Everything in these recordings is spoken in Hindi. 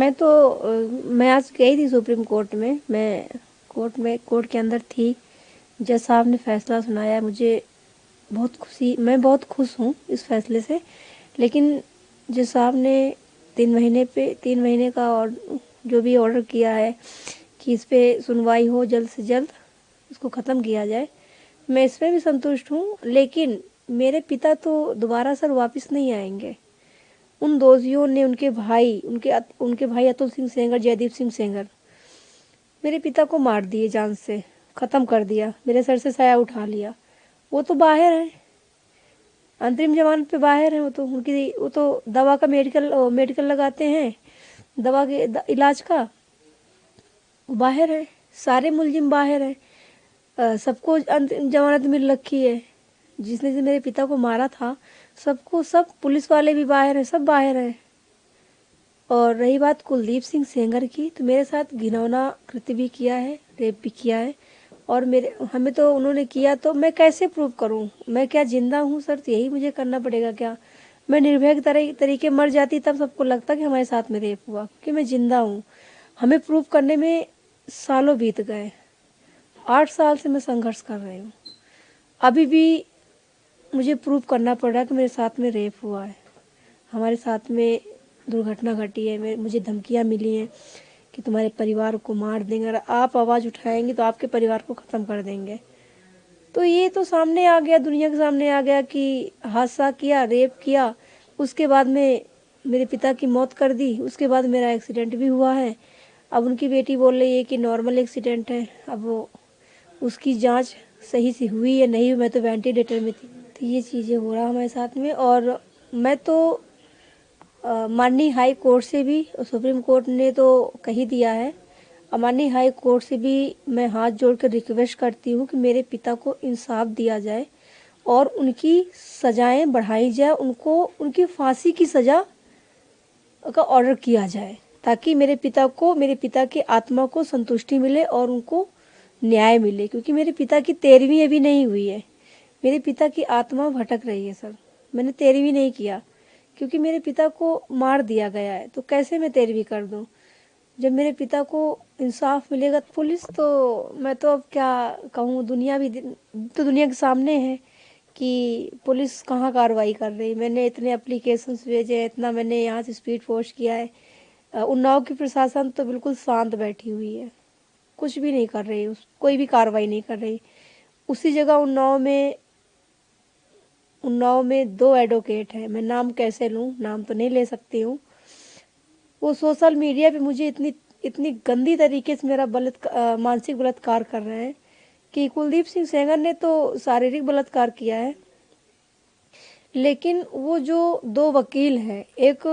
मैं आज गई थी सुप्रीम कोर्ट में। मैं कोर्ट के अंदर थी। जज साहब ने फैसला सुनाया। मैं बहुत खुश हूँ इस फैसले से। लेकिन जज साहब ने 3 महीने का और जो भी ऑर्डर किया है कि इस पे सुनवाई हो, जल्द से जल्द इसको ख़त्म किया जाए, मैं इसमें भी संतुष्ट हूँ। लेकिन मेरे पिता तो दोबारा सर वापस नहीं आएंगे। उन दोषियों ने उनके भाई अतुल सिंह सेंगर, जयदीप सिंह सेंगर मेरे पिता को मार दिए, जान से ख़त्म कर दिया, मेरे सर से साया उठा लिया। वो तो बाहर हैं, अंतरिम जमानत पे बाहर हैं। वो तो दवा का मेडिकल लगाते हैं, दवा के इलाज का बाहर है। सारे मुलजिम बाहर हैं। सबको अंतरिम जमानत मिल रखी है। जिसने से मेरे पिता को मारा था सब पुलिस वाले भी बाहर हैं, सब बाहर हैं। और रही बात कुलदीप सिंह सेंगर की, तो मेरे साथ घिनौना कृत्य भी किया है, रेप भी किया है। और हमें तो उन्होंने किया, तो मैं कैसे प्रूव करूं? मैं क्या जिंदा हूं सर? तो यही मुझे करना पड़ेगा क्या? मैं निर्भय तरीके मर जाती तब सबको लगता कि हमारे साथ में रेप हुआ, क्योंकि मैं जिंदा हूं। हमें प्रूव करने में सालों बीत गए। 8 साल से मैं संघर्ष कर रही हूँ। अभी भी मुझे प्रूव करना पड़ रहा है कि मेरे साथ में रेप हुआ है, हमारे साथ में दुर्घटना घटी है। मुझे धमकियाँ मिली हैं कि तुम्हारे परिवार को मार देंगे, अगर आप आवाज़ उठाएंगे तो आपके परिवार को ख़त्म कर देंगे। तो ये तो सामने आ गया, दुनिया के सामने आ गया कि हादसा किया, रेप किया, उसके बाद में मेरे पिता की मौत कर दी, उसके बाद मेरा एक्सीडेंट भी हुआ है। अब उनकी बेटी बोल रही है कि नॉर्मल एक्सीडेंट है। अब वो उसकी जांच सही से हुई या नहीं हुई, मैं तो वेंटिलेटर में थी। तो ये चीज़ें हो रहा हमारे साथ में। और मैं तो माननीय हाई कोर्ट से भी, सुप्रीम कोर्ट ने तो कही दिया है, माननीय हाई कोर्ट से भी मैं हाथ जोड़कर रिक्वेस्ट करती हूँ कि मेरे पिता को इंसाफ दिया जाए और उनकी सजाएं बढ़ाई जाए, उनको उनकी फांसी की सज़ा का ऑर्डर किया जाए, ताकि मेरे पिता की आत्मा को संतुष्टि मिले और उनको न्याय मिले। क्योंकि मेरे पिता की 13वीं अभी नहीं हुई है। मेरे पिता की आत्मा भटक रही है सर। मैंने 13वीं नहीं किया क्योंकि मेरे पिता को मार दिया गया है, तो कैसे मैं 13वीं कर दूं? जब मेरे पिता को इंसाफ मिलेगा। पुलिस तो, मैं तो अब क्या कहूँ, दुनिया के सामने है कि पुलिस कहाँ कार्रवाई कर रही। मैंने इतने एप्लीकेशंस भेजे हैं, इतना मैंने यहाँ से स्पीड पोस्ट किया है। उन्नाव की प्रशासन तो बिल्कुल शांत बैठी हुई है, कुछ भी नहीं कर रही, कोई भी कार्रवाई नहीं कर रही। उसी जगह उन्नाव में 2 एडवोकेट हैं, मैं नाम कैसे लूँ, नाम तो नहीं ले सकती हूँ। वो सोशल मीडिया पे मुझे इतनी इतनी गंदी तरीके से मेरा मानसिक बलात्कार कर रहे हैं कि कुलदीप सिंह सेंगर ने तो शारीरिक बलात्कार किया है। लेकिन वो जो 2 वकील हैं, एक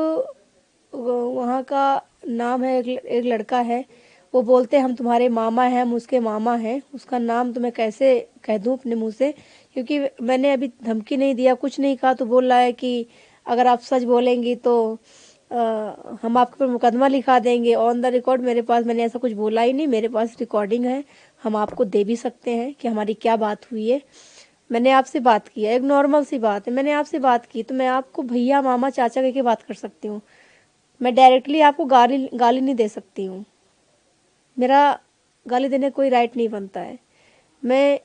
वहाँ का नाम है, एक लड़का है, वो बोलते हैं हम तुम्हारे मामा हैं, हम उसके मामा हैं। उसका नाम तो मैं कैसे कह दूँ अपने मुंह से, क्योंकि मैंने अभी धमकी नहीं दिया, कुछ नहीं कहा। तो बोल रहा है कि अगर आप सच बोलेंगी तो हम आपके ऊपर मुकदमा लिखा देंगे। ऑन द रिकॉर्ड मेरे पास, मैंने ऐसा कुछ बोला ही नहीं, मेरे पास रिकॉर्डिंग है, हम आपको दे भी सकते हैं कि हमारी क्या बात हुई है। मैंने आपसे बात की है, एक नॉर्मल सी बात है, मैंने आपसे बात की, तो मैं आपको भैया, मामा, चाचा कह के बात कर सकती हूँ। मैं डायरेक्टली आपको गाली नहीं दे सकती हूँ। मेरा गाली देने कोई राइट नहीं बनता है। मैं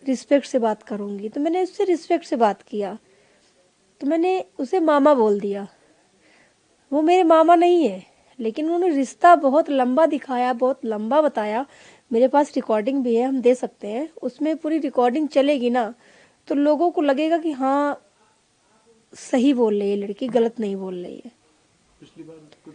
रिस्पेक्ट से बात करूँगी। तो मैंने उससे रिस्पेक्ट से बात किया, तो मैंने उसे मामा बोल दिया। वो मेरे मामा नहीं है, लेकिन उन्होंने रिश्ता बहुत लंबा दिखाया, बहुत लंबा बताया। मेरे पास रिकॉर्डिंग भी है, हम दे सकते हैं। उसमें पूरी रिकॉर्डिंग चलेगी ना, तो लोगों को लगेगा कि हाँ सही बोल रही है लड़की, गलत नहीं बोल रही है। पिछली बार कुछ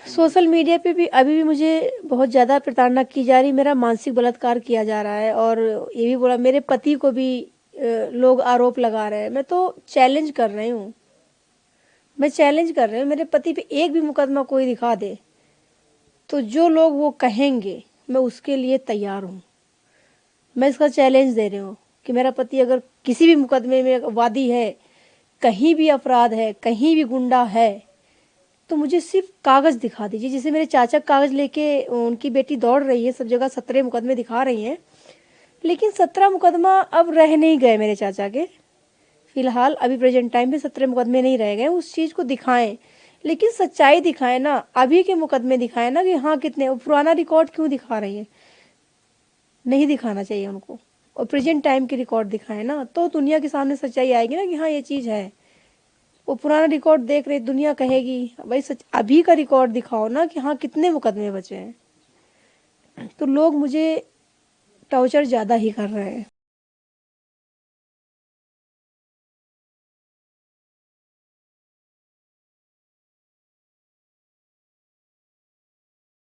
सोशल मीडिया पे भी अभी भी मुझे बहुत ज़्यादा प्रताड़ना की जा रही, मेरा मानसिक बलात्कार किया जा रहा है। और ये भी बोला, मेरे पति को भी लोग आरोप लगा रहे हैं। मैं तो चैलेंज कर रही हूँ, मेरे पति पे एक भी मुकदमा कोई दिखा दे, तो जो लोग वो कहेंगे मैं उसके लिए तैयार हूँ। मैं इसका चैलेंज दे रही हूँ कि मेरा पति अगर किसी भी मुकदमे में वादी है, कहीं भी अपराध है, कहीं भी गुंडा है, तो मुझे सिर्फ कागज दिखा दीजिए। जैसे मेरे चाचा कागज लेके, उनकी बेटी दौड़ रही है, सब जगह 17 मुकदमे दिखा रही हैं, लेकिन 17 मुकदमा अब रह नहीं गए मेरे चाचा के। फिलहाल अभी प्रेजेंट टाइम पे 17 मुकदमे नहीं रह गए, उस चीज़ को दिखाएं। लेकिन सच्चाई दिखाए ना, अभी के मुकदमे दिखाए ना कि हाँ कितने, पुराना रिकॉर्ड क्यों दिखा रही है, नहीं दिखाना चाहिए उनको, और प्रेजेंट टाइम के रिकॉर्ड दिखाए ना, तो दुनिया के सामने सच्चाई आएगी ना कि हाँ ये चीज़ है। वो पुराना रिकॉर्ड देख रहे दुनिया कहेगी भाई सच, अभी का रिकॉर्ड दिखाओ ना कि हाँ कितने मुकदमे बचे हैं। तो लोग मुझे टॉर्चर ज़्यादा ही कर रहे हैं।